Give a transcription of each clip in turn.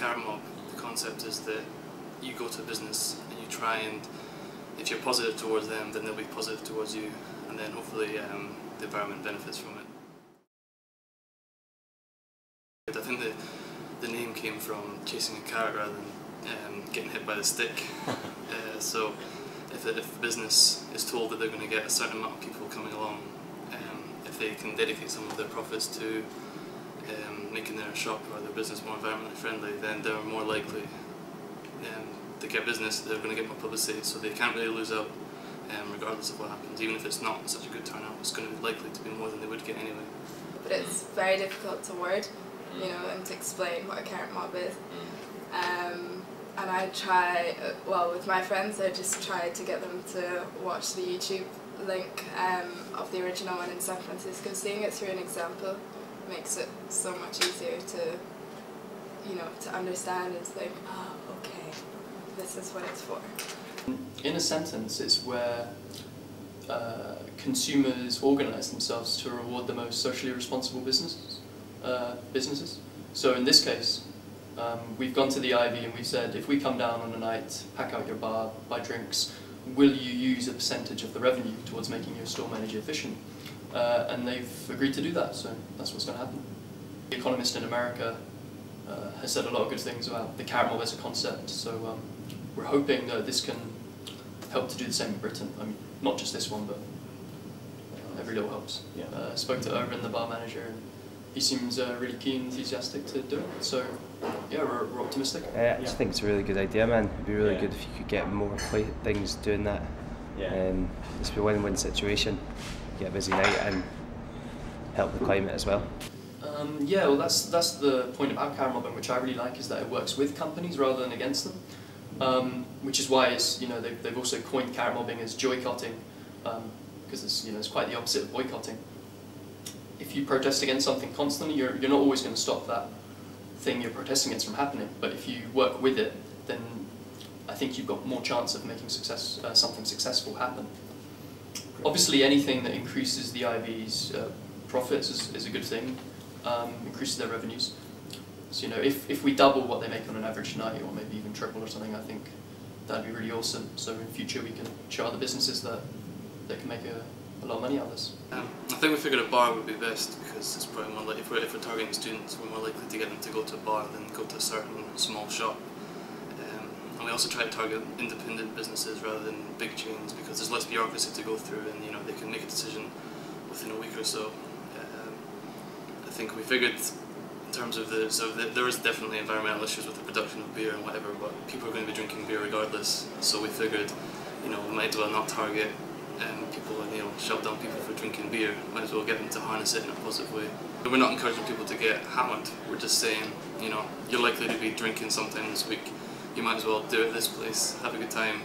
Carrotmob, the concept is that you go to a business and you try and, if you're positive towards them, then they'll be positive towards you, and then hopefully the environment benefits from it. I think the name came from chasing a carrot rather than getting hit by the stick. So if a business is told that they're going to get a certain amount of people coming along, if they can dedicate some of their profits to making their shop or their business more environmentally friendly, then they're more likely to get business, they're going to get more publicity, so they can't really lose out regardless of what happens. Even if it's not such a good turnout, it's going to be likely to be more than they would get anyway. But it's very difficult to word, you know, and to explain what a Carrotmob is. And I try, well, with my friends, I just try to get them to watch the YouTube link of the original one in San Francisco. Seeing it through an example makes it so much easier to, you know, to understand and think, oh, okay, this is what it's for. In a sentence, it's where consumers organise themselves to reward the most socially responsible businesses. So in this case, we've gone to the Ivy and we've said, if we come down on a night, pack out your bar, buy drinks, will you use a percentage of the revenue towards making your store manager efficient? And they've agreed to do that, so that's what's going to happen. The Economist in America has said a lot of good things about the Carrotmob as a concept, so we're hoping that this can help to do the same in Britain. I mean, not just this one, but every little helps. Yeah. Spoke to Owen, the bar manager, and he seems really keen and enthusiastic to do it, so yeah, we're optimistic. I just think it's a really good idea, man. It'd be really good if you could get more things doing that. It's a win-win situation. Get a busy night and help the climate as well. Yeah, well that's the point about Carrotmob, which I really like, is that it works with companies rather than against them. Which is why it's, you know, they've also coined carrotmobbing as joycotting, because it's, you know, it's quite the opposite of boycotting. If you protest against something constantly, you're not always going to stop that thing you're protesting against from happening. But if you work with it, then I think you've got more chance of making something successful happen. Obviously, anything that increases the IV's profits is a good thing, increases their revenues. So, you know, if we double what they make on an average night, or maybe even triple or something, I think that'd be really awesome. So in future we can show other businesses that they can make a lot of money out of this. I think we figured a bar would be best, because it's probably more like, if we're targeting students, we're more likely to get them to go to a bar than go to a certain small shop. And we also try to target independent businesses rather than big chains, because there's less bureaucracy to go through, and, you know, they can make a decision within a week or so. I think we figured, in terms of there is definitely environmental issues with the production of beer and whatever, but people are going to be drinking beer regardless. So we figured, you know, we might as well not target people and, you know, shut down people for drinking beer. Might as well get them to harness it in a positive way. But we're not encouraging people to get hammered. We're just saying, you know, you're likely to be drinking sometime this week. You might as well do it at this place, have a good time,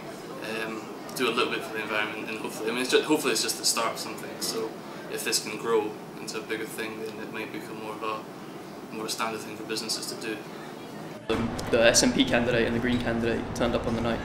do a little bit for the environment, and hopefully, I mean, hopefully it's just the start of something. So if this can grow into a bigger thing, then it might become more of a standard thing for businesses to do. The SNP candidate and the Green candidate turned up on the night.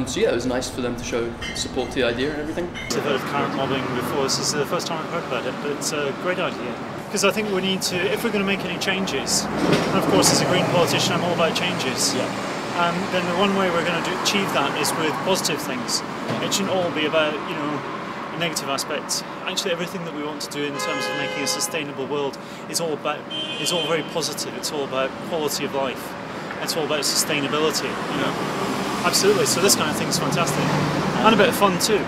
So yeah, it was nice for them to show support to the idea and everything. I've heard of carrotmobbing before. This is the first time I've heard about it, but it's a great idea. Because I think we need to, if we're going to make any changes, and of course as a Green politician I'm all about changes, then the one way we're going to achieve that is with positive things. It shouldn't all be about, you know, negative aspects. Actually, everything that we want to do in terms of making a sustainable world is all very positive. It's all about quality of life. It's all about sustainability, you know. Absolutely. So this kind of thing is fantastic, and a bit of fun too.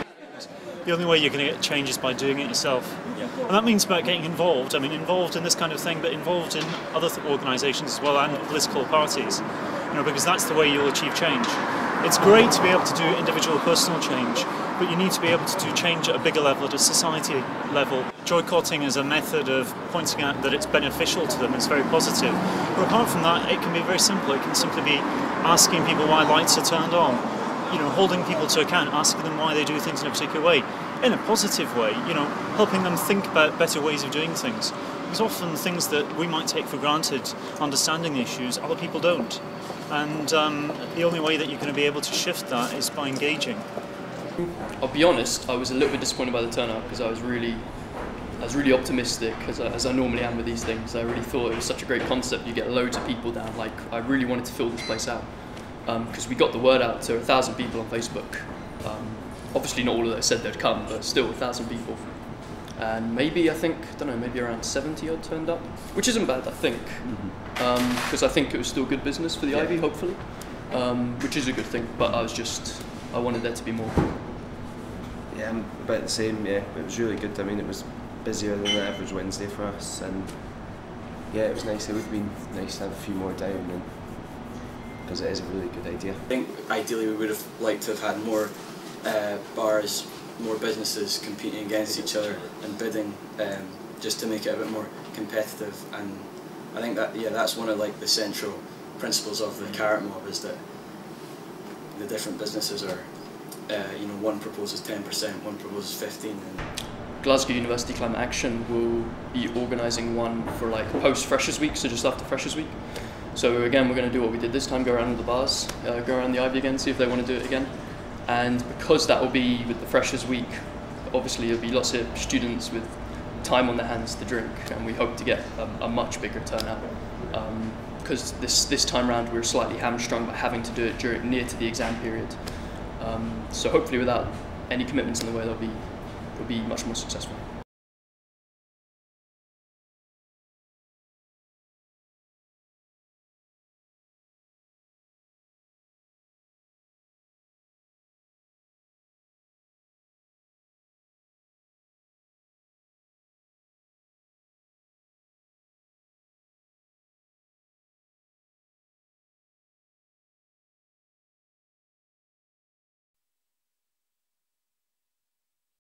The only way you're going to get change is by doing it yourself, and that means about getting involved. I mean, involved in this kind of thing, but involved in other organisations as well, and political parties. You know, because that's the way you'll achieve change. It's great to be able to do individual personal change, but you need to be able to do change at a bigger level, at a society level. Joycotting is a method of pointing out that it's beneficial to them, it's very positive. But apart from that, it can be very simple. It can simply be asking people why lights are turned on, you know, holding people to account, asking them why they do things in a particular way, in a positive way, you know, helping them think about better ways of doing things. Because often things that we might take for granted, understanding the issues, other people don't. And the only way that you're going to be able to shift that is by engaging. I'll be honest, I was a little bit disappointed by the turnout, because I was really was really optimistic, as I normally am with these things. I really thought it was such a great concept. You get loads of people down. Like, I really wanted to fill this place out because we got the word out to 1,000 people on Facebook. Obviously not all of those said they'd come, but still 1,000 people. And maybe, I think, I don't know, maybe around 70 odd turned up, which isn't bad, I think, because I think it was still good business for the Ivy, hopefully, which is a good thing, but I wanted there to be more. Yeah, I'm about the same, yeah. It was really good. I mean, it was busier than the average Wednesday for us, and yeah, it was nice. It would have been nice to have a few more down, because it is a really good idea. I think ideally we would have liked to have had more bars, more businesses competing against each other and bidding, just to make it a bit more competitive. And I think that that's one of like the central principles of the Carrotmob, is that the different businesses are, one proposes 10%, one proposes 15%. Glasgow University Climate Action will be organising one for like post Freshers Week, so just after Freshers Week. So again, we're going to do what we did this time, go around the bars, go around the Ivy again, see if they want to do it again. And because that will be with the Freshers Week, obviously there'll be lots of students with time on their hands to drink, and we hope to get a much bigger turnout. Because this time round we were slightly hamstrung by having to do it near to the exam period. So hopefully without any commitments in the way, they'll be much more successful.